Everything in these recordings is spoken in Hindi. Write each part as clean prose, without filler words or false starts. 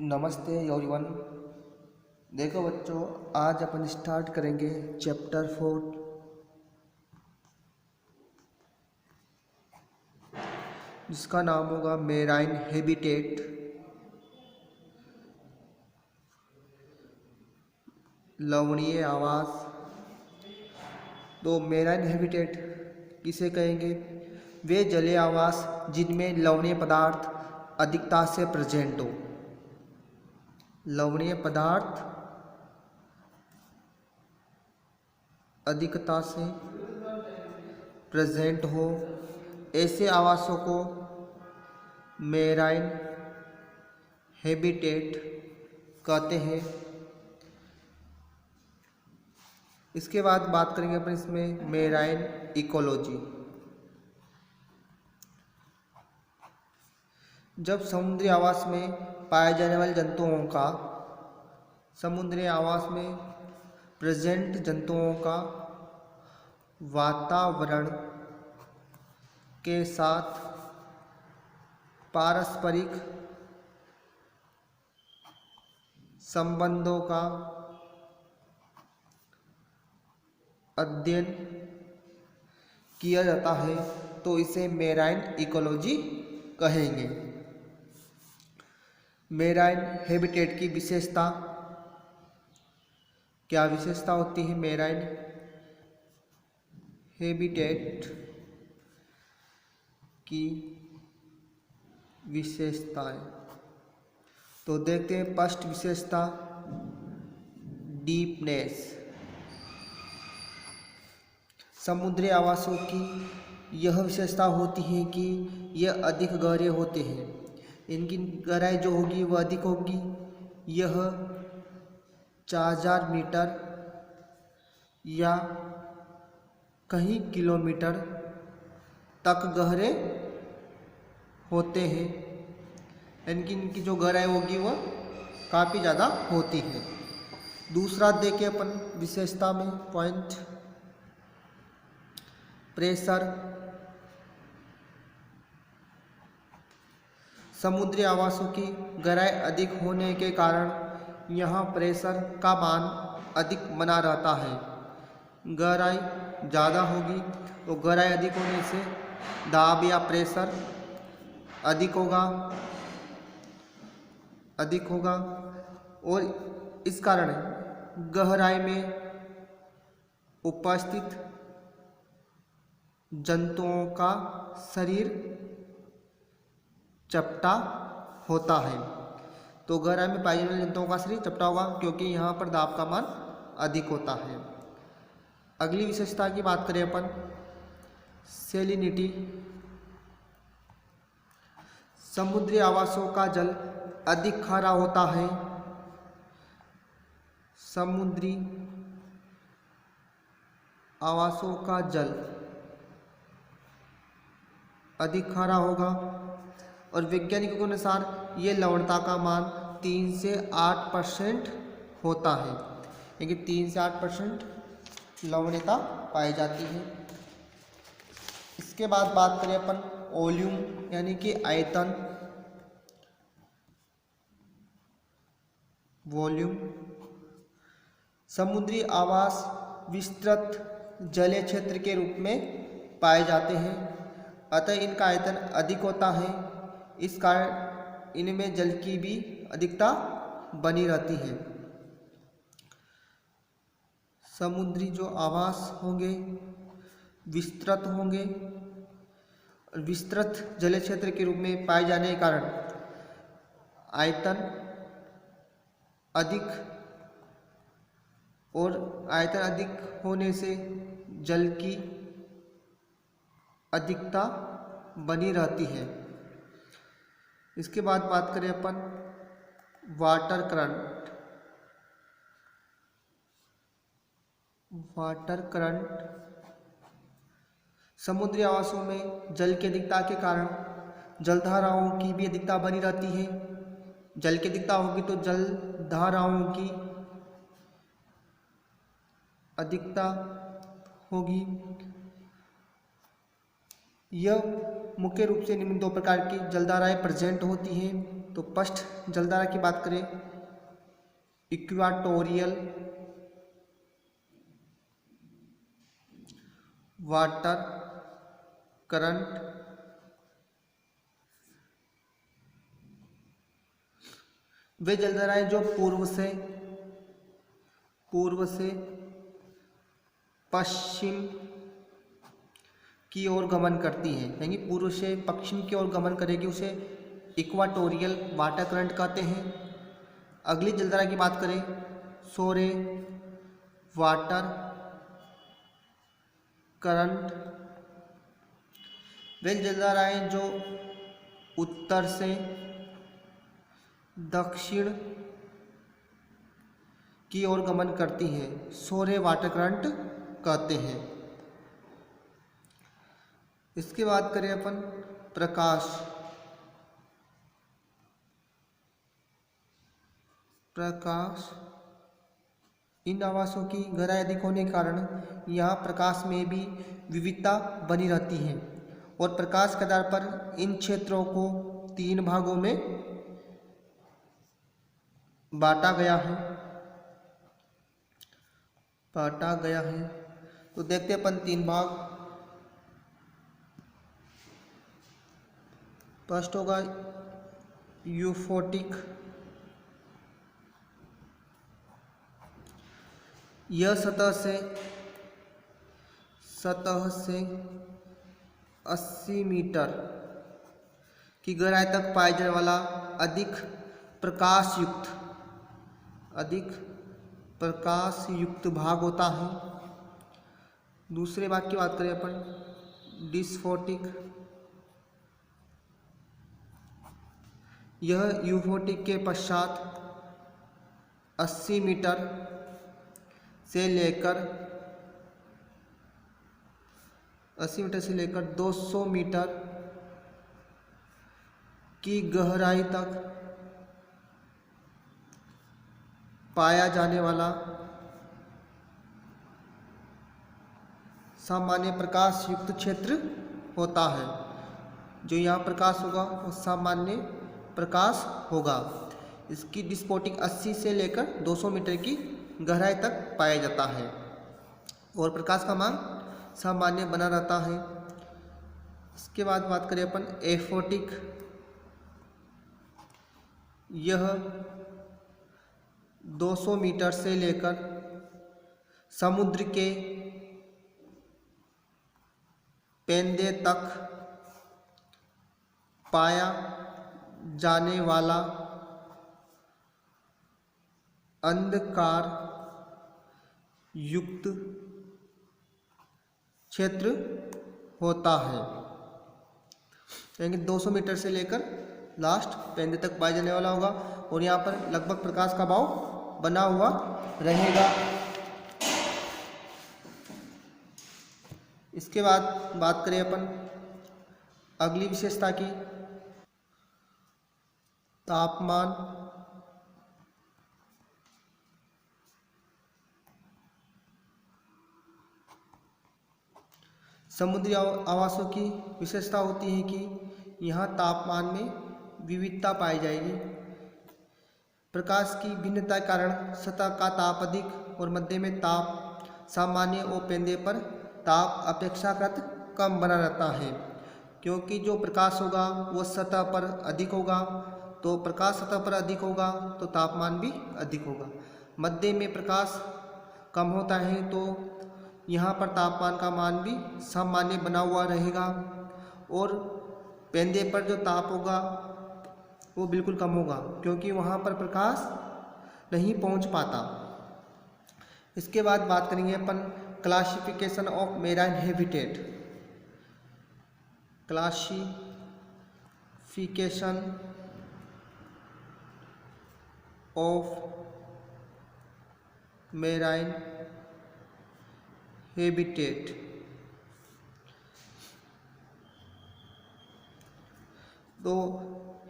नमस्ते एवरीवन। देखो बच्चों, आज अपन स्टार्ट करेंगे चैप्टर 4, जिसका नाम होगा मेराइन हैबिटेट। लवणीय आवास। तो मेराइन हैबिटेट किसे कहेंगे? वे जलीय आवास जिनमें लवणीय पदार्थ अधिकता से प्रेजेंट हो। लवणीय पदार्थ अधिकता से प्रेजेंट हो, ऐसे आवासों को मेराइन हैबिटेट कहते हैं। इसके बाद बात करेंगे अपन इसमें मेराइन इकोलॉजी। जब समुद्री आवास में पाए जाने वाले जंतुओं का, समुद्री आवास में प्रेजेंट जंतुओं का वातावरण के साथ पारस्परिक संबंधों का अध्ययन किया जाता है, तो इसे मेराइन इकोलॉजी कहेंगे। मेराइन हैबिटेट की विशेषता, क्या विशेषता होती है मेराइन हैबिटेट की विशेषताएं? तो देखते हैं। फर्स्ट विशेषता, डीपनेस। समुद्री आवासों की यह विशेषता होती है कि यह अधिक गहरे होते हैं। इनकी गहराई जो होगी वह अधिक होगी। यह 4000 मीटर या कहीं किलोमीटर तक गहरे होते हैं। इनकी जो गहराई होगी वह काफ़ी ज़्यादा होती है। दूसरा देखें अपन विशेषता में पॉइंट, प्रेशर। समुद्री आवासों की गहराई अधिक होने के कारण यहाँ प्रेशर का मान अधिक बना रहता है। गहराई ज़्यादा होगी तो गहराई अधिक होने से दाब या प्रेशर अधिक होगा और इस कारण गहराई में उपस्थित जंतुओं का शरीर चपटा होता है। तो गहराई में पाए जाने वाले जंतुओं का शरीर चपटा होगा क्योंकि यहाँ पर दाब का मान अधिक होता है। अगली विशेषता की बात करें अपन, सैलिनिटी। समुद्री आवासों का जल अधिक खारा होता है। समुद्री आवासों का जल अधिक खारा होगा और वैज्ञानिकों के अनुसार ये लवणता का मान 3 से 8% होता है, यानी 3 से 8% लवणता पाई जाती है। इसके बाद बात करें अपन वॉल्यूम यानी कि आयतन। वॉल्यूम। समुद्री आवास विस्तृत जलीय क्षेत्र के रूप में पाए जाते हैं, अतः इनका आयतन अधिक होता है। इस कारण इनमें जल की भी अधिकता बनी रहती है। समुद्री जो आवास होंगे विस्तृत होंगे, विस्तृत जलीय क्षेत्र के रूप में पाए जाने के कारण आयतन अधिक, और आयतन अधिक होने से जल की अधिकता बनी रहती है। इसके बाद बात करें अपन वाटर करंट। Water current. समुद्री आवासों में जल की अधिकता के कारण जलधाराओं की भी अधिकता बनी रहती है। जल की अधिकता होगी तो जल धाराओं की अधिकता होगी। यह मुख्य रूप से निम्न 2 प्रकार की जलधाराएं प्रेजेंट होती हैं। तो फर्स्ट जलधारा की बात करें, इक्वाटोरियल वाटर करंट वे जलधाराएं जो पूर्व से पश्चिम की ओर गमन करती हैं, यानी पूर्व से पश्चिम की ओर गमन करेगी उसे इक्वाटोरियल वाटर करंट कहते हैं। अगली जलधारा की बात करें, सोरे वाटर करंट वे जलधाराएं जो उत्तर से दक्षिण की ओर गमन करती हैं, सोरे वाटर करंट कहते हैं। इसके बाद करें अपन प्रकाश इन आवासों की गहराई अधिक होने के कारण यहाँ प्रकाश में भी विविधता बनी रहती है और प्रकाश के आधार पर इन क्षेत्रों को 3 भागों में बांटा गया है। तो देखते हैं अपन 3 भाग। फर्स्ट होगा यूफोटिक, यह सतह से 80 मीटर की गहराई तक पाए जाने वाला अधिक प्रकाश युक्त भाग होता है। दूसरे भाग की बात करें अपन डिस्फोटिक, यह यूफोटिक के पश्चात 80 मीटर से लेकर 200 मीटर की गहराई तक पाया जाने वाला सामान्य प्रकाश युक्त क्षेत्र होता है। जो यहाँ प्रकाश होगा वो सामान्य प्रकाश होगा। इसकी डिस्फोटिक 80 से लेकर 200 मीटर की गहराई तक पाया जाता है और प्रकाश का मान सामान्य बना रहता है। इसके बाद बात करें अपन एफोटिक, यह 200 मीटर से लेकर समुद्र के पेंदे तक पाया जाने वाला अंधकार युक्त क्षेत्र होता है, यानी 200 मीटर से लेकर लास्ट पेंदे तक पाया जाने वाला होगा और यहाँ पर लगभग प्रकाश का भाव बना हुआ रहेगा। इसके बाद बात करें अपन अगली विशेषता की, तापमान। समुद्री आवासों की विशेषता होती है कि यहाँ तापमान में विविधता पाई जाएगी। प्रकाश की भिन्नता के कारण सतह का ताप अधिक और मध्य में ताप सामान्य और पेंदे पर ताप अपेक्षाकृत कम बना रहता है, क्योंकि जो प्रकाश होगा वो सतह पर अधिक होगा, तो प्रकाश सतह पर अधिक होगा तो तापमान भी अधिक होगा। मध्य में प्रकाश कम होता है तो यहाँ पर तापमान का मान भी सामान्य बना हुआ रहेगा और पेंदे पर जो ताप होगा वो बिल्कुल कम होगा, क्योंकि वहाँ पर प्रकाश नहीं पहुँच पाता। इसके बाद बात करेंगे अपन classification of marine habitat. Classification of marine habitat. तो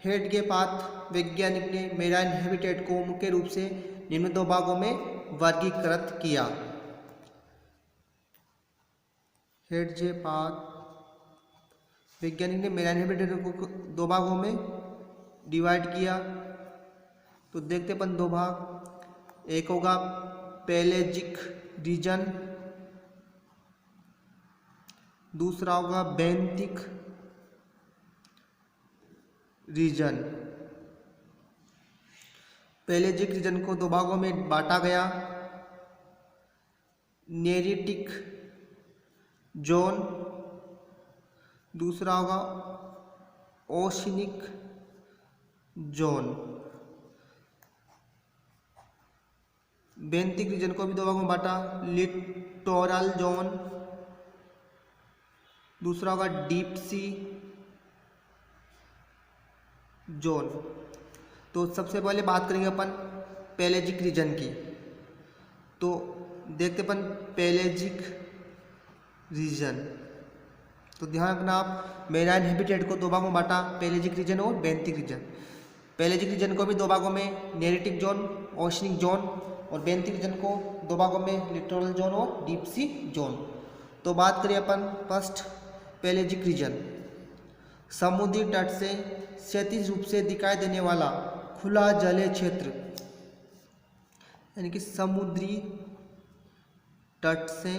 हेड के पाथ वैज्ञानिक ने मेराइन हैबिटेट को मुख्य रूप से निम्न 2 भागों में वर्गीकृत किया। हेड जे पाथ वैज्ञानिक ने मेराइन हैबिटेट को 2 भागों में डिवाइड किया तो देखते अपन दो भाग, एक होगा पेलेजिक रीजन, दूसरा होगा बेंथिक रीजन। पेलेजिक रीजन को दो भागों में बांटा गया, नेरिटिक जोन, दूसरा होगा ओशिनिक जोन। बेंथिक रीजन को भी दो भागों में बांटा, लिटोरल जोन, दूसरा होगा डीप सी जोन। तो सबसे पहले बात करेंगे अपन पेलेजिक रीजन की। तो देखते अपन पेलेजिक रीजन, तो ध्यान रखना आप, मेराइन हैबिटेट को दो भागों में बांटा, पेलेजिक रीजन और बेंथिक रीजन। पेलेजिक रीजन को भी दो भागों में, नेरिटिक जोन, ओशनिक जोन, और बेंथिक रीजन को दो भागों में, लिटोरल जोन और डीप सी जोन। तो बात करें अपन फर्स्ट पेलेजिक रीजन, समुद्री तट से क्षैतिज रूप से दिखाई देने वाला खुला जलीय क्षेत्र, यानी कि समुद्री तट से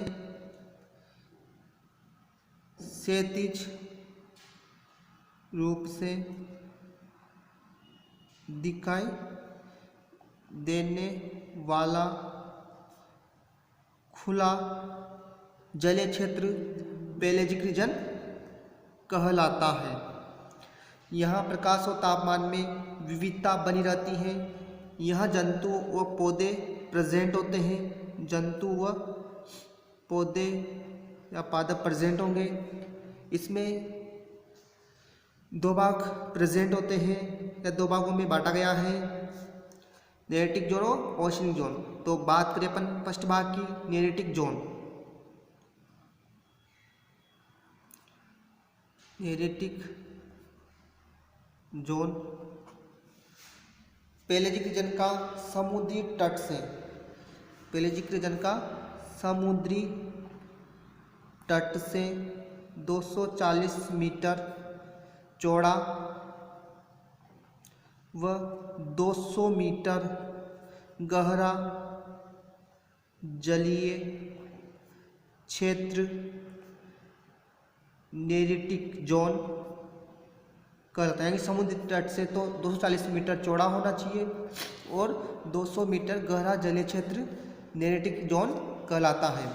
क्षैतिज रूप से दिखाई देने वाला खुला जलीय क्षेत्र पेलेजिक रीजन कहलाता है। यहाँ प्रकाश और तापमान में विविधता बनी रहती है। यहाँ जंतु व पौधे प्रेजेंट होते हैं, जंतु व पौधे या पादप प्रेजेंट होंगे। इसमें दो भाग प्रेजेंट होते हैं या दो भागों में बांटा गया है, नेरिटिक जोन और ओशनिक जोन। तो बात करें अपन फर्स्ट भाग की, नेरिटिक जोन। नेरिटिक जोन पेलेजिक रीजन का समुद्री तट से, पेलेजिक रीजन का समुद्री तट से 240 मीटर चौड़ा व 200 मीटर गहरा जलीय क्षेत्र नेरिटिक जोन कहलाता है। यानी समुद्री तट से तो 240 मीटर चौड़ा होना चाहिए और 200 मीटर गहरा जलीय क्षेत्र नेरिटिक जोन कहलाता है।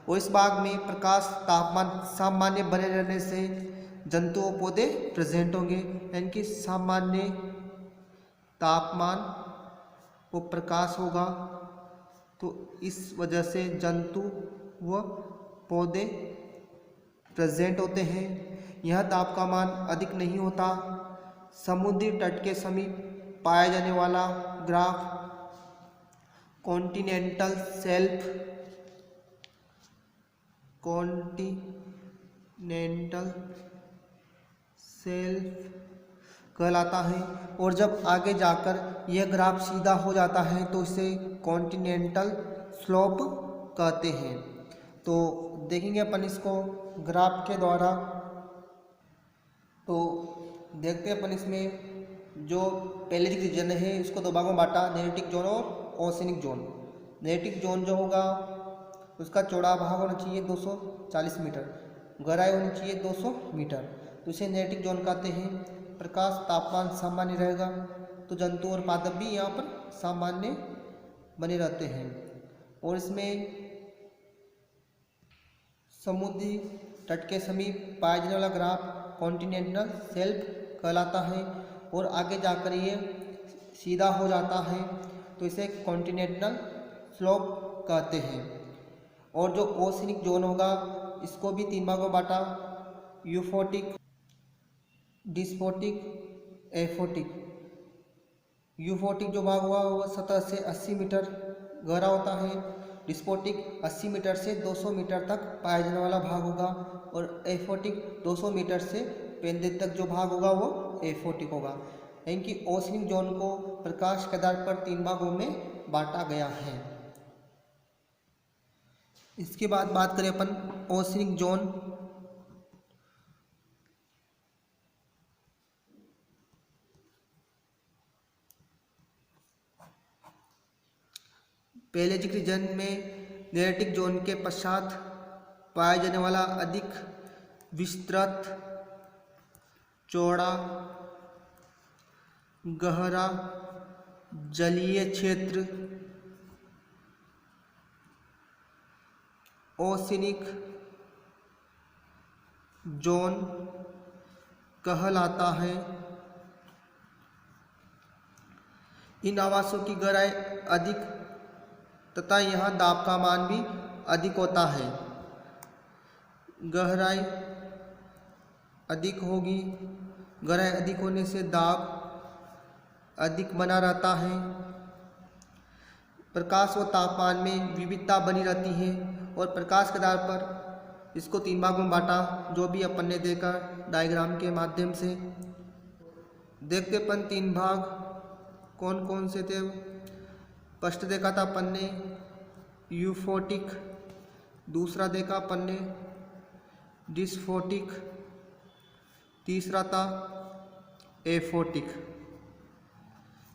और इस भाग में प्रकाश तापमान सामान्य बने रहने से जंतु और पौधे प्रेजेंट होंगे, यानी कि सामान्य तापमान वो प्रकाश होगा, तो इस वजह से जंतु व पौधे प्रेजेंट होते हैं। यह तापमान अधिक नहीं होता। समुद्री तट के समीप पाया जाने वाला graph continental shelf, continental shelf कहलाता है। और जब आगे जाकर यह ग्राफ सीधा हो जाता है तो इसे कॉन्टिनेंटल स्लोप कहते हैं। तो देखेंगे अपन इसको ग्राफ के द्वारा। तो देखते हैं अपन इसमें जो पेलेजिक रीजन है इसको दो भागों में बांटा, नेरिटिक जोन और ओशनिक जोन। नेरिटिक जोन जो होगा उसका चौड़ा भाग होना चाहिए 240 मीटर, गहराई होनी चाहिए 200 मीटर, तो इसे नेरिटिक जोन कहते हैं। प्रकाश तापमान सामान्य रहेगा, तो जंतु और पादप भी यहाँ पर सामान्य बने रहते हैं। और इसमें समुद्री तट के समीप पाया जाने वाला ग्राफ कॉन्टिनेंटल शेल्फ कहलाता है। और आगे जाकर ये सीधा हो जाता है तो इसे कॉन्टिनेंटल स्लोप कहते हैं। और जो ओशनिक जोन होगा इसको भी तीन भागों में बांटा, यूफोटिक, डिस्फोटिक, एफोटिक। यूफोटिक जो भाग हुआ वह सतह से 80 मीटर गहरा होता है। डिस्फोटिक 80 मीटर से 200 मीटर तक पाया जाने वाला भाग होगा। और एफोटिक 200 मीटर से 35 तक जो भाग होगा वो एफोटिक होगा। यानी कि ओशनिक जोन को प्रकाश के आधार पर तीन भागों में बांटा गया है। इसके बाद बात करें अपन ओशनिक जोन। पेलेजिक रीजन में नेरेटिक जोन के पश्चात पाया जाने वाला अधिक विस्तृत, चौड़ा, गहरा जलीय क्षेत्र ओशिनिक जोन कहलाता है। इन आवासों की गहराई अधिक तथा यहाँ दाब का मान भी अधिक होता है। गहराई अधिक होगी, गहराई अधिक होने से दाब अधिक बना रहता है। प्रकाश व तापमान में विविधता बनी रहती है और प्रकाश के आधार पर इसको 3 भागों में बांटा, जो भी अपन ने देखा डायग्राम के माध्यम से। देखते अपन 3 भाग कौन कौन से थे। फर्स्ट देखा था अपन ने यूफोटिक, दूसरा देखा अपन ने डिस्फोटिक, तीसरा था एफोटिक।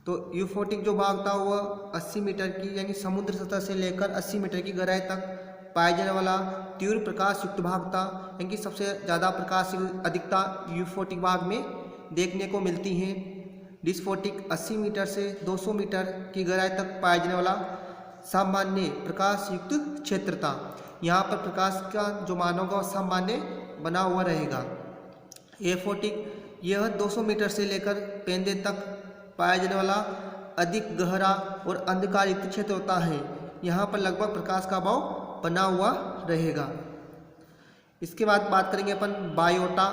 तो यूफोटिक जो भाग था वह 80 मीटर की यानी समुद्र सतह से लेकर 80 मीटर की गहराई तक पाया जाने वाला तीव्र प्रकाश युक्त भाग था, यानी सबसे ज़्यादा प्रकाश अधिकता यूफोटिक भाग में देखने को मिलती है। डिस्फोटिक 80 मीटर से 200 मीटर की गहराई तक पाया जाने वाला सामान्य प्रकाश युक्त क्षेत्र था। यहाँ पर प्रकाश का जो मान होगा वह सामान्य बना हुआ रहेगा। एफोटिक यह 200 मीटर से लेकर 35 तक पाया जाने वाला अधिक गहरा और अंधकार युक्त क्षेत्र होता है। यहाँ पर लगभग प्रकाश का अभाव बना हुआ रहेगा। इसके बाद बात करेंगे अपन बायोटा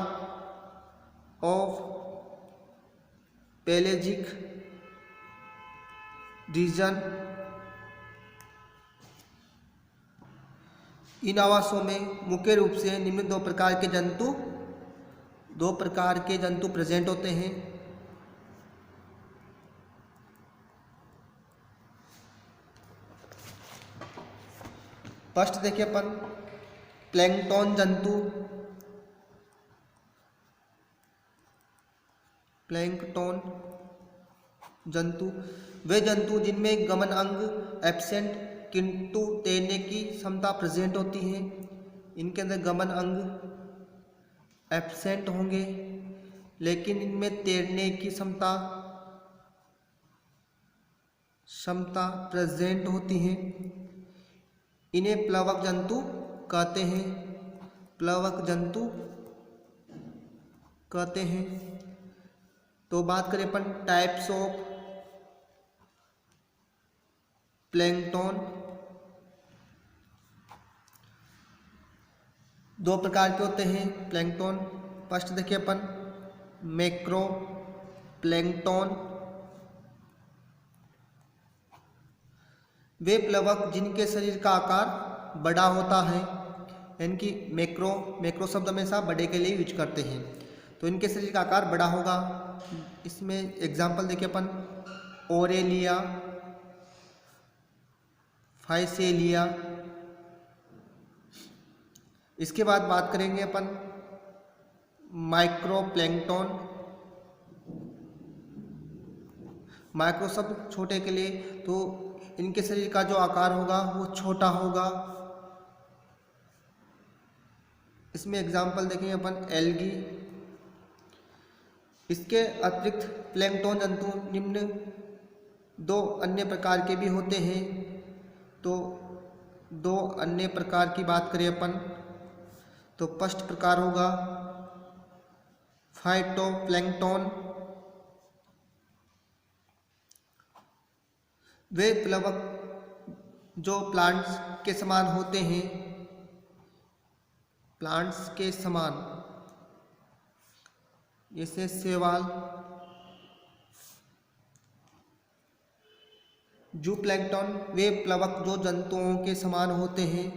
ऑफ पेलेजिक रीजन। इन आवासों में मुख्य रूप से निम्न दो प्रकार के जंतु प्रेजेंट होते हैं। फर्स्ट देखिए अपन प्लैंकटन जंतु। प्लैंकटन जंतु वे जंतु जिनमें गमन अंग एब्सेंट किंतु तैरने की क्षमता प्रेजेंट होती है। इनके अंदर गमन अंग एब्सेंट होंगे लेकिन इनमें तैरने की क्षमता प्रेजेंट होती है। इन्हें प्लवक जंतु कहते हैं। प्लवक जंतु कहते हैं। तो बात करें अपन टाइप्स ऑफ प्लैंकटन। 2 प्रकार के होते हैं प्लैंकटन। फर्स्ट देखिए अपन मैक्रो प्लैंकटन। वे प्लवक जिनके शरीर का आकार बड़ा होता है, यानी कि मैक्रो शब्द हमेशा बड़े के लिए यूज करते हैं। तो इनके शरीर का आकार बड़ा होगा। इसमें एग्जाम्पल देखिए अपन ओरेलिया, फाइसेलिया। इसके बाद बात करेंगे अपन माइक्रो प्लैंकटन। माइक्रो शब्द छोटे के लिए, तो इनके शरीर का जो आकार होगा वो छोटा होगा। इसमें एग्जाम्पल देखेंगे अपन एल्गी। इसके अतिरिक्त प्लैंकटन जंतु निम्न 2 अन्य प्रकार के भी होते हैं। तो 2 अन्य प्रकार की बात करें अपन तो फर्स्ट प्रकार होगा फाइटोप्लैंकटन। वे प्लवक जो प्लांट्स के समान होते हैं, प्लांट्स के समान, जैसे शैवाल। जूप्लैंक्टन वे प्लवक जो जंतुओं के समान होते हैं।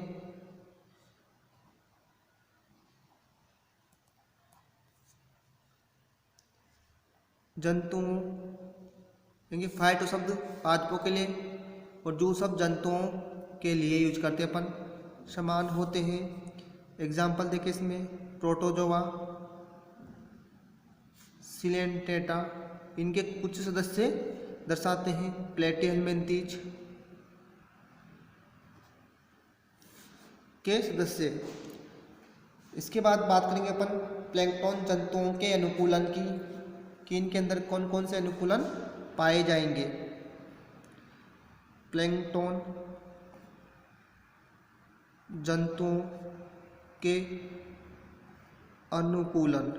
जंतुओं यानी फाइटो शब्द पादपों के लिए और जू शब्द जंतुओं के लिए यूज करते अपन, समान होते हैं। एग्जाम्पल देखिए इसमें प्रोटोजोआ, सिलेंटेटा, इनके कुछ सदस्य दर्शाते हैं। प्लेटिहेल्मिन्थीज, के सदस्य। इसके बाद बात करेंगे अपन प्लैंकटन जंतुओं के अनुकूलन की, कि इनके अंदर कौन कौन से अनुकूलन पाए जाएंगे। प्लैंकटन जंतुओं के अनुकूलन।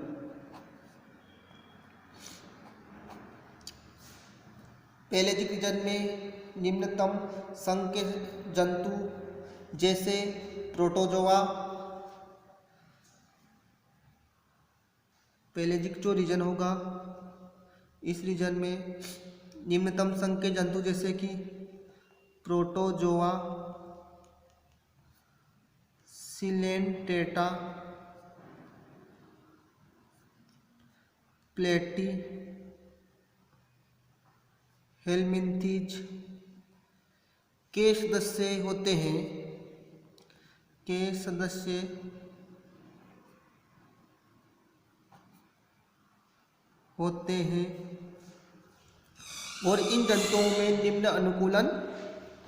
पेलेजिक रीजन में निम्नतम संघ के जंतु जैसे प्रोटोजोआ, पेलेजिक जो रीजन होगा इस रीजन में निम्नतम संघ के जंतु जैसे कि प्रोटोजोआ, सिलेंटेटा, प्लेटी, हेलमिंथीज के सदस्य होते हैं, के सदस्य होते हैं। और इन जंतुओं में निम्न अनुकूलन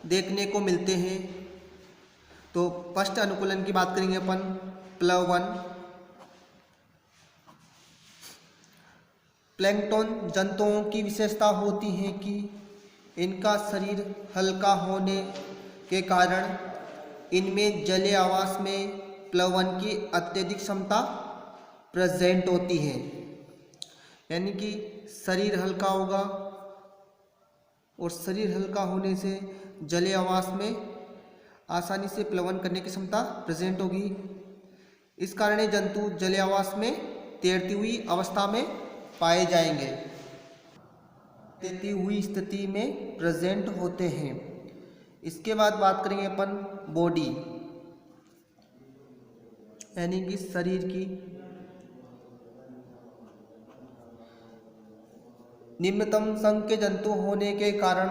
देखने को मिलते हैं। तो फर्स्ट अनुकूलन की बात करेंगे अपन, प्लवन। प्लैंकटन जंतुओं की विशेषता होती है कि इनका शरीर हल्का होने के कारण इनमें जलीय आवास में प्लवन की अत्यधिक क्षमता प्रेजेंट होती है। यानी कि शरीर हल्का होगा और शरीर हल्का होने से जलीय आवास में आसानी से प्लवन करने की क्षमता प्रेजेंट होगी। इस कारण ये जंतु जलीय आवास में तैरती हुई अवस्था में पाए जाएंगे, तैरती हुई स्थिति में प्रेजेंट होते हैं। इसके बाद बात करेंगे अपन बॉडी, यानी कि शरीर की। निम्नतम संघ के जंतु होने के कारण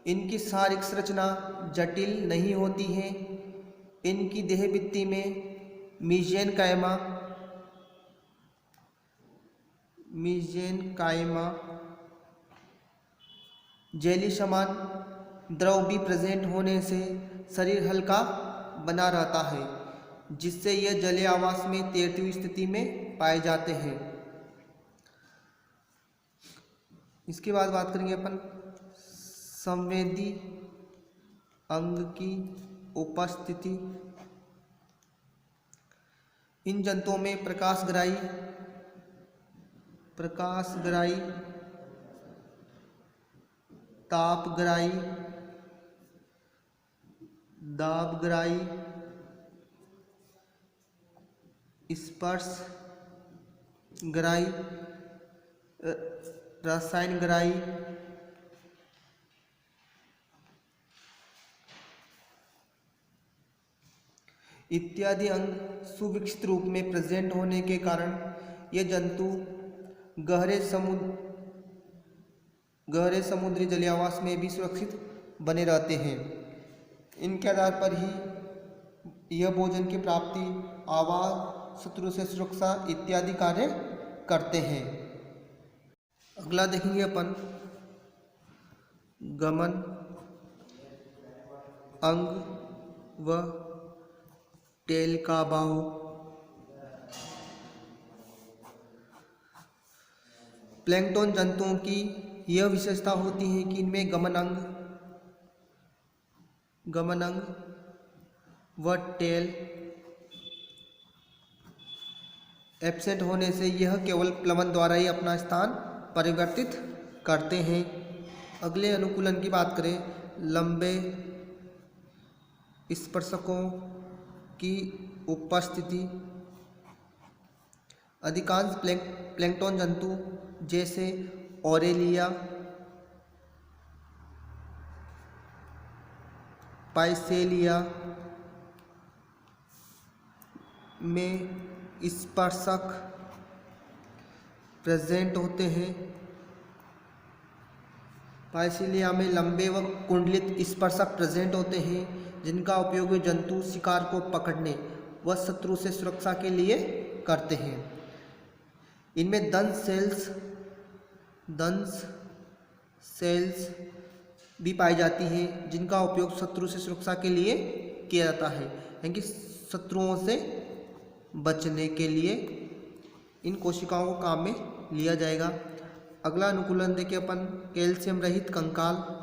इनकी शारीरिक संरचना जटिल नहीं होती है। इनकी देह भित्ति में मीजेनकाइमा जेली समान द्रव भी प्रेजेंट होने से शरीर हल्का बना रहता है, जिससे यह जलीय आवास में तैरती हुई स्थिति में पाए जाते हैं। इसके बाद बात करेंगे अपन संवेदी अंग की उपस्थिति। इन जंतुओं में प्रकाशग्राही, तापग्राही, दाबग्राही, स्पर्शग्राही, रसायनग्राही, इत्यादि अंग सुविकसित रूप में प्रेजेंट होने के कारण ये जंतु गहरे समुद्री जलीय आवास में भी सुरक्षित बने रहते हैं। इनके आधार पर ही यह भोजन की प्राप्ति, आवास, शत्रु से सुरक्षा इत्यादि कार्य करते हैं। अगला देखेंगे अपन गमन अंग व टेल का बाहु। प्लैंकटन जंतुओं की यह विशेषता होती है कि इनमें गमन अंग व टेल एब्सेंट होने से यह केवल प्लवन द्वारा ही अपना स्थान परिवर्तित करते हैं। अगले अनुकूलन की बात करें, लंबे स्पर्शकों की उपस्थिति। अधिकांश प्लैंकटन जंतु जैसे ऑरेलिया, पाइसेलिया में स्पर्शक प्रेजेंट होते हैं। पाइसेलिया में लंबे व कुंडलित स्पर्शक प्रेजेंट होते हैं, जिनका उपयोग वे जंतु शिकार को पकड़ने व शत्रु से सुरक्षा के लिए करते हैं। इनमें दंश सेल्स भी पाई जाती हैं, जिनका उपयोग शत्रु से सुरक्षा के लिए किया जाता है, यानी कि शत्रुओं से बचने के लिए इन कोशिकाओं को काम में लिया जाएगा। अगला अनुकूलन देखिए अपन, कैल्शियम रहित कंकाल।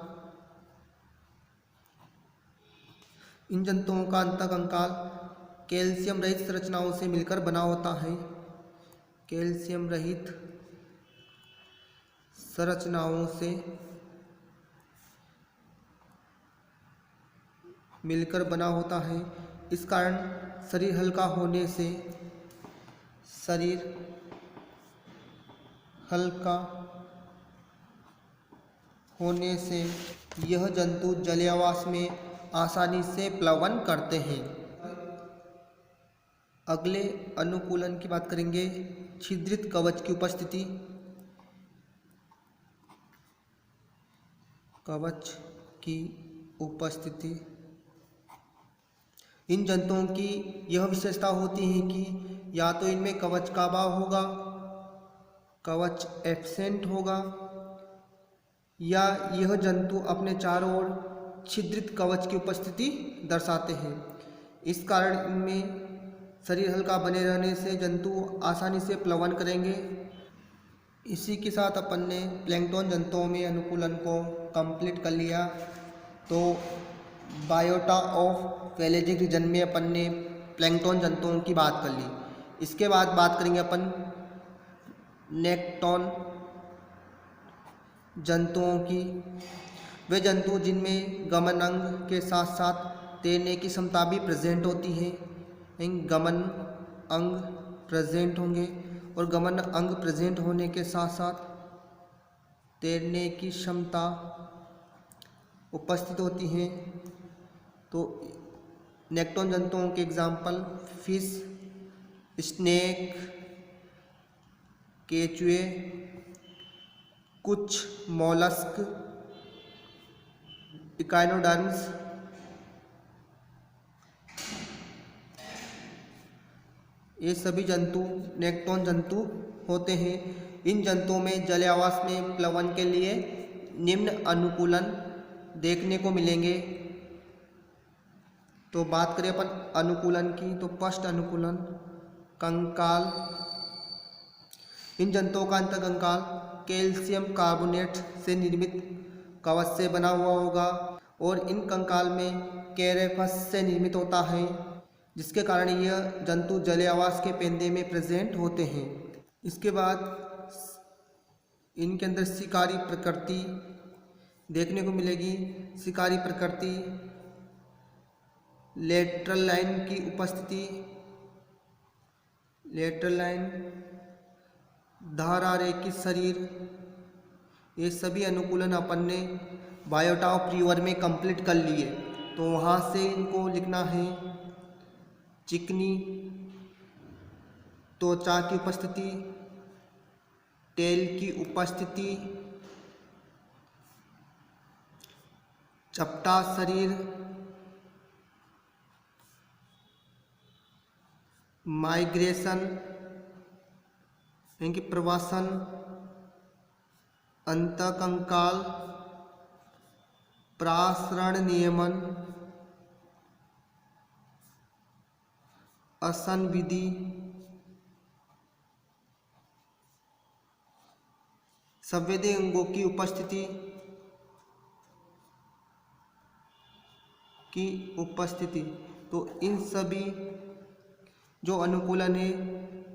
इन जंतुओं का अंतःकंकाल कैल्शियम रहित संरचनाओं से मिलकर बना होता है। कैल्शियम रहित संरचनाओं से मिलकर बना होता है। इस कारण शरीर हल्का होने से यह जंतु जलीयावास में आसानी से प्लवन करते हैं। अगले अनुकूलन की बात करेंगे, छिद्रित कवच की उपस्थिति। कवच की उपस्थिति, इन जंतुओं की यह विशेषता होती है कि या तो इनमें कवच का अभाव होगा, कवच एब्सेंट होगा, या यह जंतु अपने चारों ओर छिद्रित कवच की उपस्थिति दर्शाते हैं। इस कारण इनमें शरीर हल्का बने रहने से जंतु आसानी से प्लवन करेंगे। इसी के साथ अपन ने प्लैंकटन जंतुओं में अनुकूलन को कंप्लीट कर लिया। तो बायोटा ऑफ पेलेजिक रीजन में अपन ने प्लैंकटन जंतुओं की बात कर ली। इसके बाद बात करेंगे अपन नेक्टोन जंतुओं की। वे जंतु जिनमें गमन अंग के साथ साथ तैरने की क्षमता भी प्रेजेंट होती है। गमन अंग प्रेजेंट होंगे और गमन अंग प्रेजेंट होने के साथ साथ तैरने की क्षमता उपस्थित होती हैं। तो नेक्टोन जंतुओं के एग्जाम्पल फिश, स्नेक, केचुए, कुछ मॉलस्क, इकाइनोडर्म्स, ये सभी जंतु नेक्टोन जंतु होते हैं। इन जंतुओं में जलीयावास में प्लवन के लिए निम्न अनुकूलन देखने को मिलेंगे। तो बात करें अपन अनुकूलन की, तो फर्स्ट अनुकूलन कंकाल। इन जंतुओं का अंतःकंकाल कैल्शियम कार्बोनेट से निर्मित कवच से बना हुआ होगा और इन कंकाल में कैरेफस से निर्मित होता है, जिसके कारण यह जंतु जलीयावास के पेंदे में प्रेजेंट होते हैं। इसके बाद इनके अंदर शिकारी प्रकृति देखने को मिलेगी। शिकारी प्रकृति, लेटरल लाइन की उपस्थिति, लेटरल लाइन, धारा रेखित शरीर, ये सभी अनुकूलन अपन ने बायोटा ऑफ रिवर में कंप्लीट कर लिए। तो वहाँ से इनको लिखना है। चिकनी त्वचा की उपस्थिति, टेल की उपस्थिति, चपटा शरीर, माइग्रेशन यानी कि प्रवासन, अंतःकंकाल, प्रासरण नियमन, असंविधि, संवेदी अंगों की उपस्थिति। तो इन सभी जो अनुकूलन है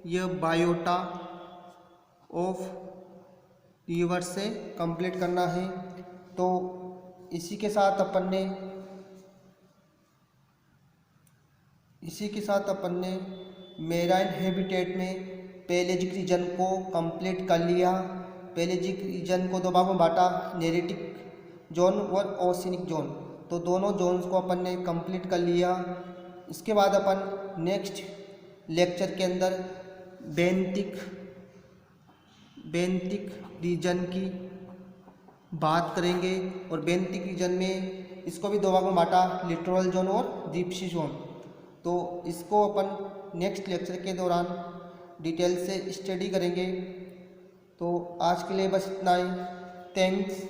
यह बायोटा ऑफ रिवर से कंप्लीट करना है। तो इसी के साथ अपन ने मेराइन हैबिटेट में पेलेजिक रीजन को कंप्लीट कर लिया। पेलेजिक रीजन को दो भागों में बांटा, नेरेटिक जोन और ओशिनिक जोन। तो दोनों जोन्स को अपन ने कंप्लीट कर लिया। इसके बाद अपन नेक्स्ट लेक्चर के अंदर बेंथिक रीजन की बात करेंगे और बेंथिक रीजन में इसको भी दो भागों में बांटा, लिटोरल जोन और डीप-सी जोन। तो इसको अपन नेक्स्ट लेक्चर के दौरान डिटेल से स्टडी करेंगे। तो आज के लिए बस इतना ही। थैंक्स।